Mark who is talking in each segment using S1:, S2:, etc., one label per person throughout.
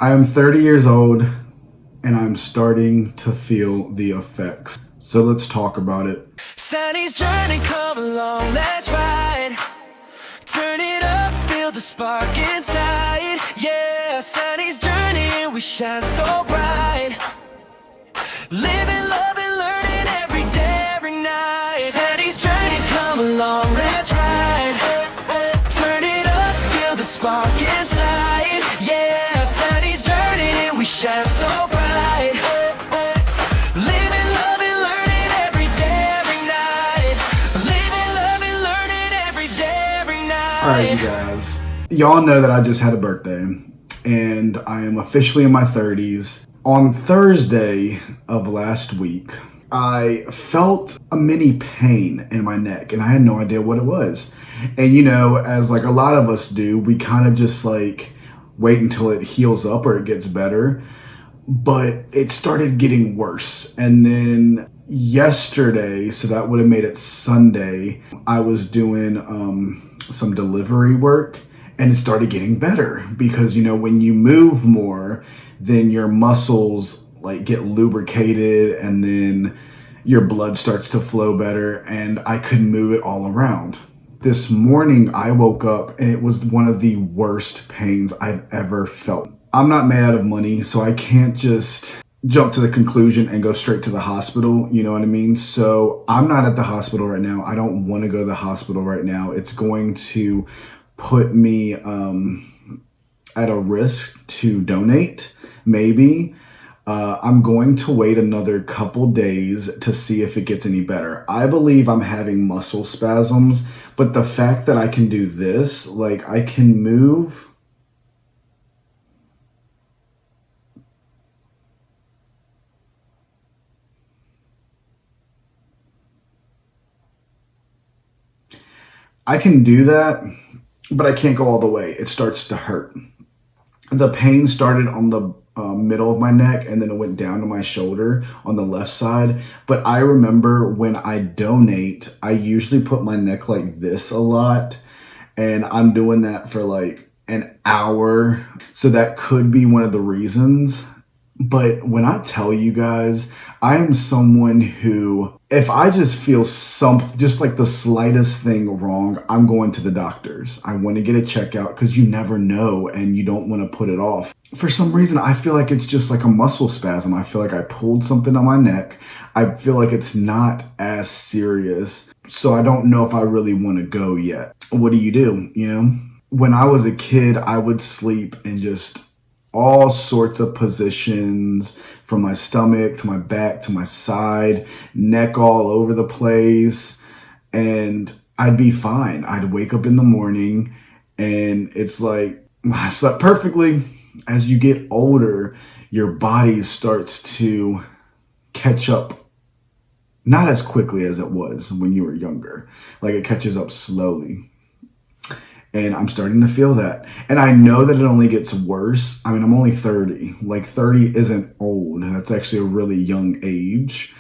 S1: I am 30 years old and I'm starting to feel the effects. So let's talk about it.
S2: Sunny's journey, come along, let's ride. Turn it up, feel the spark inside. Yeah, Sunny's journey, we shine so bright. Living, loving, learning every day, every night. Sunny's journey, come along, let's ride. Turn it up, feel the spark inside. Yeah, Sunny's journey, we shine so bright. Living, loving, learning every day, every night. Living, loving, learning every day, every night.
S1: Alright, you guys. Y'all know that I just had a birthday and I am officially in my 30s. On Thursday of last week, I felt a mini pain in my neck and I had no idea what it was. And you know, as like a lot of us do, we kind of just like wait until it heals up or it gets better. But it started getting worse. And then yesterday, so that would have made it Sunday, I was doing some delivery work and it started getting better because, you know, when you move more, then your muscles like get lubricated and then your blood starts to flow better and I could move it all around. This morning I woke up and it was one of the worst pains I've ever felt. I'm not made out of money, so I can't just jump to the conclusion and go straight to the hospital, you know what I mean? So I'm not at the hospital right now. I don't want to go to the hospital right now. It's going to put me at a risk to donate, maybe. I'm going to wait another couple days to see if it gets any better. I believe I'm having muscle spasms, but the fact that I can do this, like I can move. I can do that, but I can't go all the way. It starts to hurt. The pain started on the middle of my neck and then it went down to my shoulder on the left side. But I remember when I donate, I usually put my neck like this a lot. And I'm doing that for like an hour. So that could be one of the reasons. But when I tell you guys, I am someone who, if I just feel just like the slightest thing wrong, I'm going to the doctors. I want to get a checkout because you never know and you don't want to put it off. For some reason, I feel like it's just like a muscle spasm. I feel like I pulled something on my neck. I feel like it's not as serious. So I don't know if I really want to go yet. What do? You know, when I was a kid, I would sleep in just all sorts of positions, from my stomach to my back to my side, neck all over the place, and I'd be fine. I'd wake up in the morning and it's like I slept perfectly. As you get older, your body starts to catch up, not as quickly as it was when you were younger. Like it catches up slowly. And I'm starting to feel that. And I know that it only gets worse. I mean, I'm only 30. Like 30 isn't old. That's actually a really young age.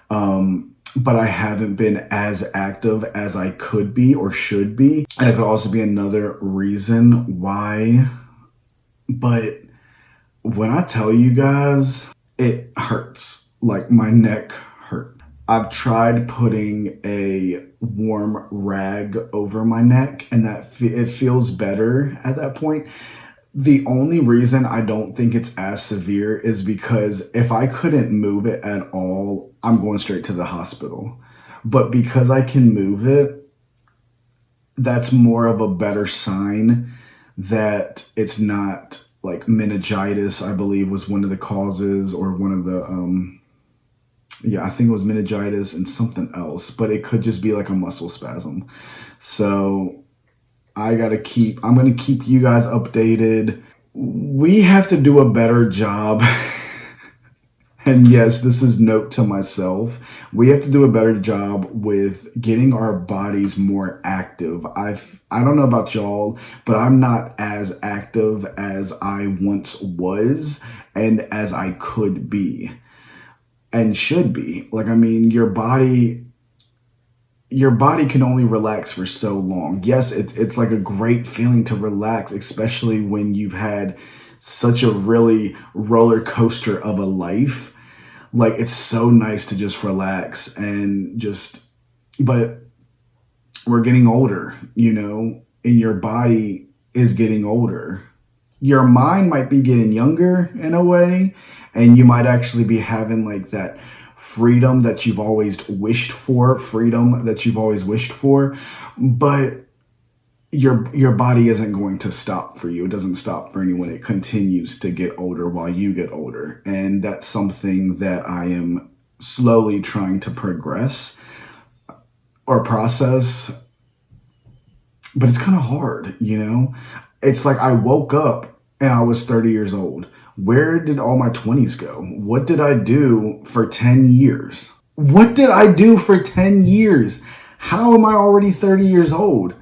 S1: But I haven't been as active as I could be or should be. And it could also be another reason why. But when I tell you guys, it hurts. Like my neck hurts. I've tried putting a warm rag over my neck and it feels better at that point. The only reason I don't think it's as severe is because if I couldn't move it at all, I'm going straight to the hospital. But because I can move it, that's more of a better sign that it's not like meningitis, I believe was one of the causes, or one of the I think it was meningitis and something else, but it could just be like a muscle spasm. So I'm going to keep you guys updated. We have to do a better job. And yes, this is note to myself. We have to do a better job with getting our bodies more active. I don't know about y'all, but I'm not as active as I once was and as I could be. And should be. Like, I mean, your body can only relax for so long. Yes, it's like a great feeling to relax, especially when you've had such a really roller coaster of a life. Like, it's so nice to just relax and just, but we're getting older, you know, and your body is getting older. Your mind might be getting younger in a way, and you might actually be having like that freedom that you've always wished for, but your body isn't going to stop for you. It doesn't stop for anyone. It continues to get older while you get older. And that's something that I am slowly trying to progress or process. But it's kind of hard, you know? It's like I woke up and I was 30 years old. Where did all my 20s go? What did I do for 10 years? What did I do for 10 years? How am I already 30 years old?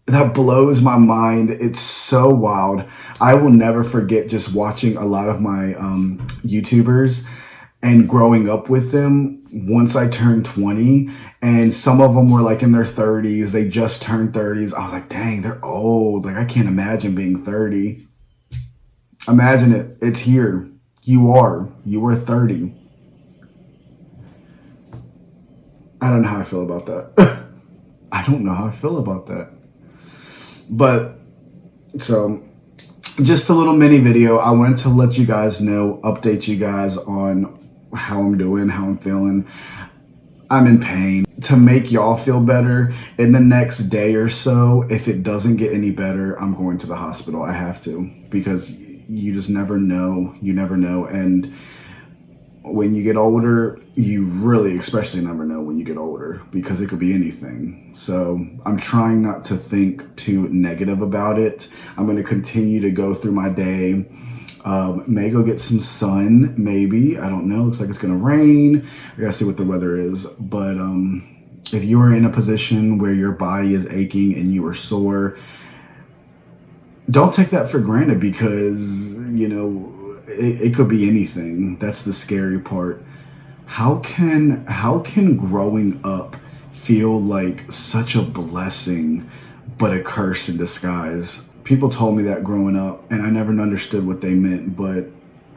S1: That blows my mind. It's so wild. I will never forget just watching a lot of my YouTubers and growing up with them once I turned 20. And some of them were like in their 30s. They just turned 30s. I was like, dang, they're old. Like, I can't imagine being 30. Imagine it. It's here. You are 30. I don't know how I feel about that. I don't know how I feel about that. But, so, just a little mini video. I wanted to let you guys know, update you guys on how I'm doing, how I'm feeling. I'm in pain. To make y'all feel better, in the next day or so, if it doesn't get any better, I'm going to the hospital. I have to, because you just never know. You never know. And when you get older, you really especially never know when you get older, because it could be anything. So I'm trying not to think too negative about it. I'm going to continue to go through my day. May go get some sun, maybe. I don't know. Looks like it's going to rain. I got to see what the weather is. But if you are in a position where your body is aching and you are sore, don't take that for granted, because, you know, it could be anything. That's the scary part. How can growing up feel like such a blessing, but a curse in disguise? People told me that growing up, and I never understood what they meant, but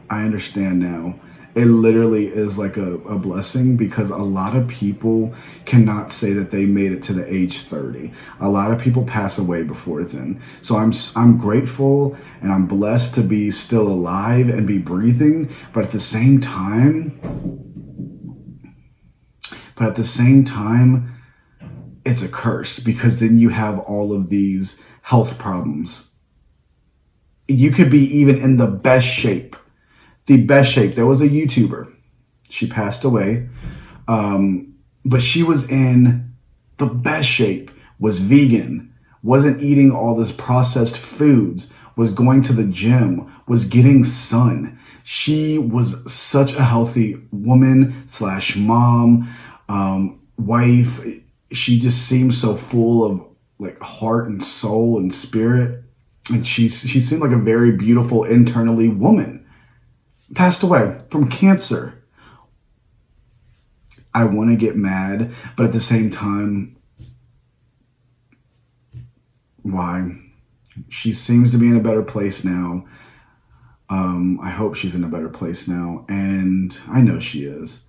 S1: I understand now. It literally is like a blessing, because a lot of people cannot say that they made it to the age 30. A lot of people pass away before then. So I'm grateful and I'm blessed to be still alive and be breathing, but at the same time, it's a curse, because then you have all of these health problems. You could be even in the best shape. There was a YouTuber. She passed away. But she was in the best shape, was vegan, wasn't eating all this processed foods, was going to the gym, was getting sun. She was such a healthy woman / mom, wife. She just seemed so full of like heart and soul and spirit. And she seemed like a very beautiful internally woman. Passed away from cancer. I want to get mad, but at the same time, why? She seems to be in a better place now. I hope she's in a better place now, and I know she is.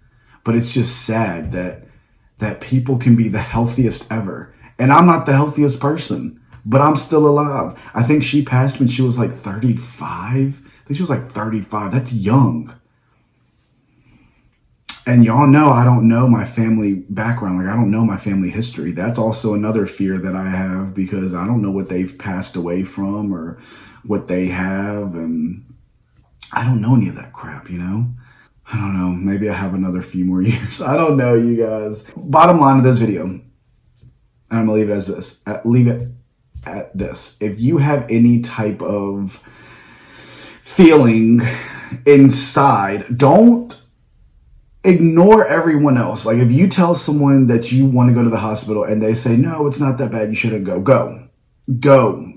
S1: But it's just sad that people can be the healthiest ever, and I'm not the healthiest person, but I'm still alive. I think she passed when she was like 35. I think she was like 35. That's young. And y'all know I don't know my family background. Like, I don't know my family history. That's also another fear that I have, because I don't know what they've passed away from or what they have. And I don't know any of that crap, you know? I don't know. Maybe I have another few more years. I don't know, you guys. Bottom line of this video, and I'm going to leave it as this. Leave it at this. If you have any type of feeling inside, don't ignore everyone else. Like, if you tell someone that you want to go to the hospital and they say, no, it's not that bad, you shouldn't go.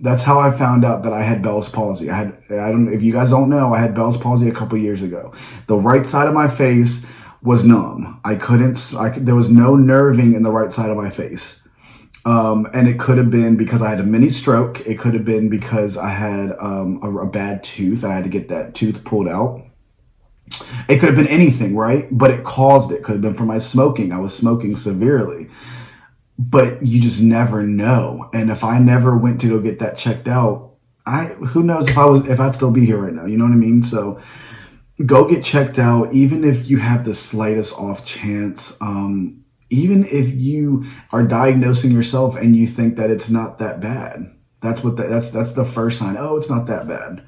S1: That's how I found out that I had Bell's palsy. If you guys don't know, I had Bell's palsy a couple years ago. The right side of my face was numb. There was no nerving in the right side of my face. And it could have been because I had a mini stroke. It could have been because I had a bad tooth. I had to get that tooth pulled out. It could have been anything, right? But it caused it. Could have been from my smoking. I was smoking severely. But you just never know. And if I never went to go get that checked out, who knows if I'd still be here right now. You know what I mean? So go get checked out, even if you have the slightest off chance. Even if you are diagnosing yourself and you think that it's not that bad. That's the first sign. Oh, it's not that bad.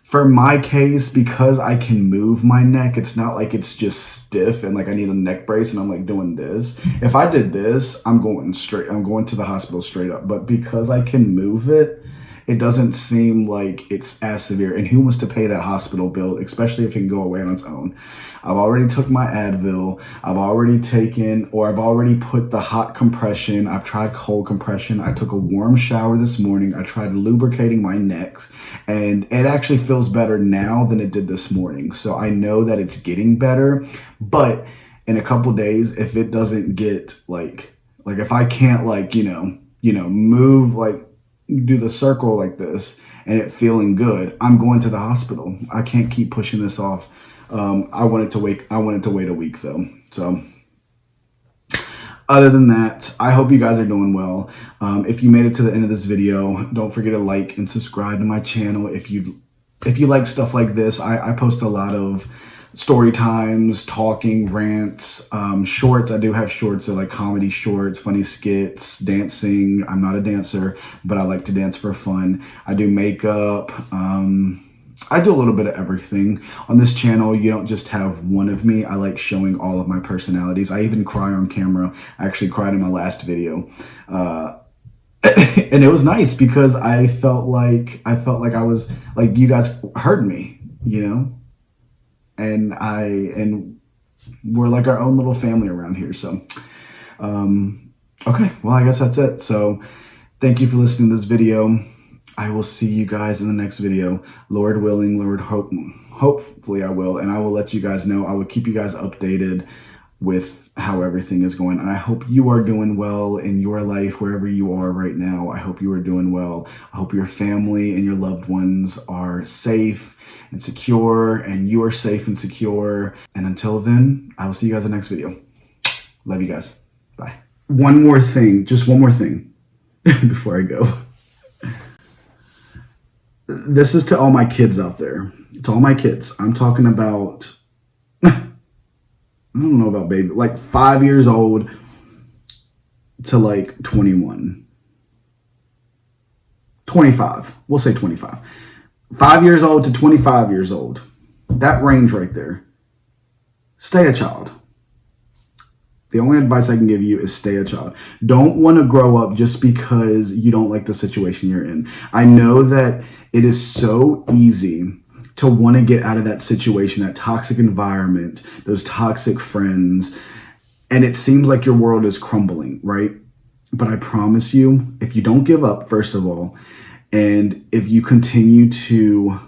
S1: For my case, because I can move my neck, it's not like it's just stiff and like I need a neck brace and I'm like doing this. If I did this, I'm going to the hospital straight up. But because I can move it, it doesn't seem like it's as severe. And who wants to pay that hospital bill, especially if it can go away on its own? I've already took my Advil. I've already put the hot compression. I've tried cold compression. I took a warm shower this morning. I tried lubricating my neck, and it actually feels better now than it did this morning. So I know that it's getting better, but in a couple days, if it doesn't get like if I can't move, like do the circle like this and it feeling good, I'm going to the hospital. I can't keep pushing this off. I wanted to wait a week though. So other than that, I hope you guys are doing well. If you made it to the end of this video, don't forget to like and subscribe to my channel. If you like stuff like this, I post a lot of story times, talking, rants, shorts. I do have shorts. They're like comedy shorts, funny skits, dancing. I'm not a dancer, but I like to dance for fun. I do makeup. I do a little bit of everything. On this channel, you don't just have one of me. I like showing all of my personalities. I even cry on camera. I actually cried in my last video. And it was nice because I felt like I was like, you guys heard me, you know? And we're like our own little family around here. So, okay, well, I guess that's it. So thank you for listening to this video. I will see you guys in the next video. Lord willing, hopefully I will. And I will let you guys know. I will keep you guys updated with how everything is going. And I hope you are doing well in your life, wherever you are right now. I hope you are doing well. I hope your family and your loved ones are safe and secure, and you are safe and secure. And until then, I will see you guys in the next video. Love you guys. Bye. One more thing, just one more thing before I go. This is to all my kids out there. To all my kids. I'm talking about, I don't know about baby, like 5 years old to like 21. 25. We'll say 25. 5 years old to 25 years old. That range right there. Stay a child. The only advice I can give you is stay a child. Don't want to grow up just because you don't like the situation you're in. I know that it is so easy to want to get out of that situation, that toxic environment, those toxic friends, and it seems like your world is crumbling, right? But I promise you, if you don't give up, first of all, and if you continue to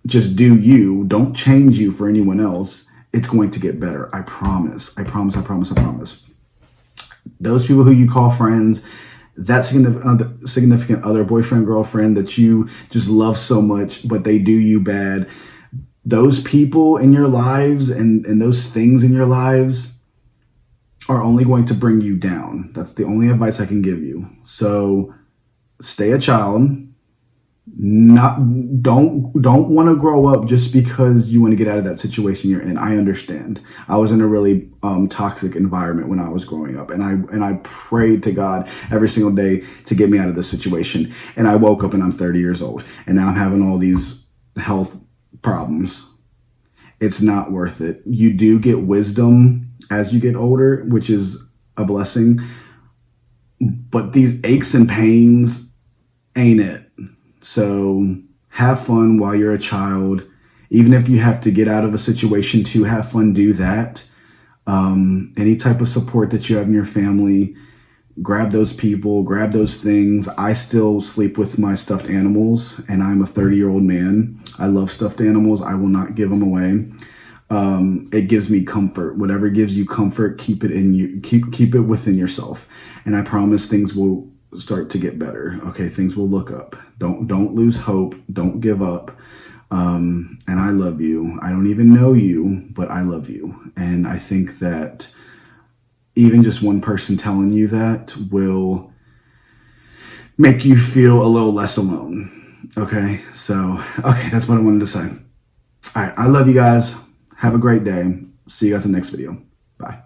S1: just do you, don't change you for anyone else, it's going to get better. I promise. I promise. I promise. I promise. Those people who you call friends, that significant other, boyfriend, girlfriend that you just love so much, but they do you bad. Those people in your lives and those things in your lives are only going to bring you down. That's the only advice I can give you. So stay a child. Don't want to grow up just because you want to get out of that situation you're in. I understand. I was in a really toxic environment when I was growing up, and I prayed to God every single day to get me out of this situation. And I woke up and I'm 30 years old, and now I'm having all these health problems. It's not worth it. You do get wisdom as you get older, which is a blessing, but these aches and pains ain't it. So have fun while you're a child. Even if you have to get out of a situation to have fun, do that. Any type of support that you have in your family, grab those people, grab those things. I still sleep with my stuffed animals, and I'm a 30-year-old man. I love stuffed animals. I will not give them away. It gives me comfort. Whatever gives you comfort, keep it in you. Keep it within yourself. And I promise things will start to get better. Okay, things will look up. Don't lose hope. Don't give up. And I love you. I don't even know you, but I love you. And I think that even just one person telling you that will make you feel a little less alone. Okay, so, okay, that's what I wanted to say. All right, I love you guys. Have a great day. See you guys in the next video. Bye.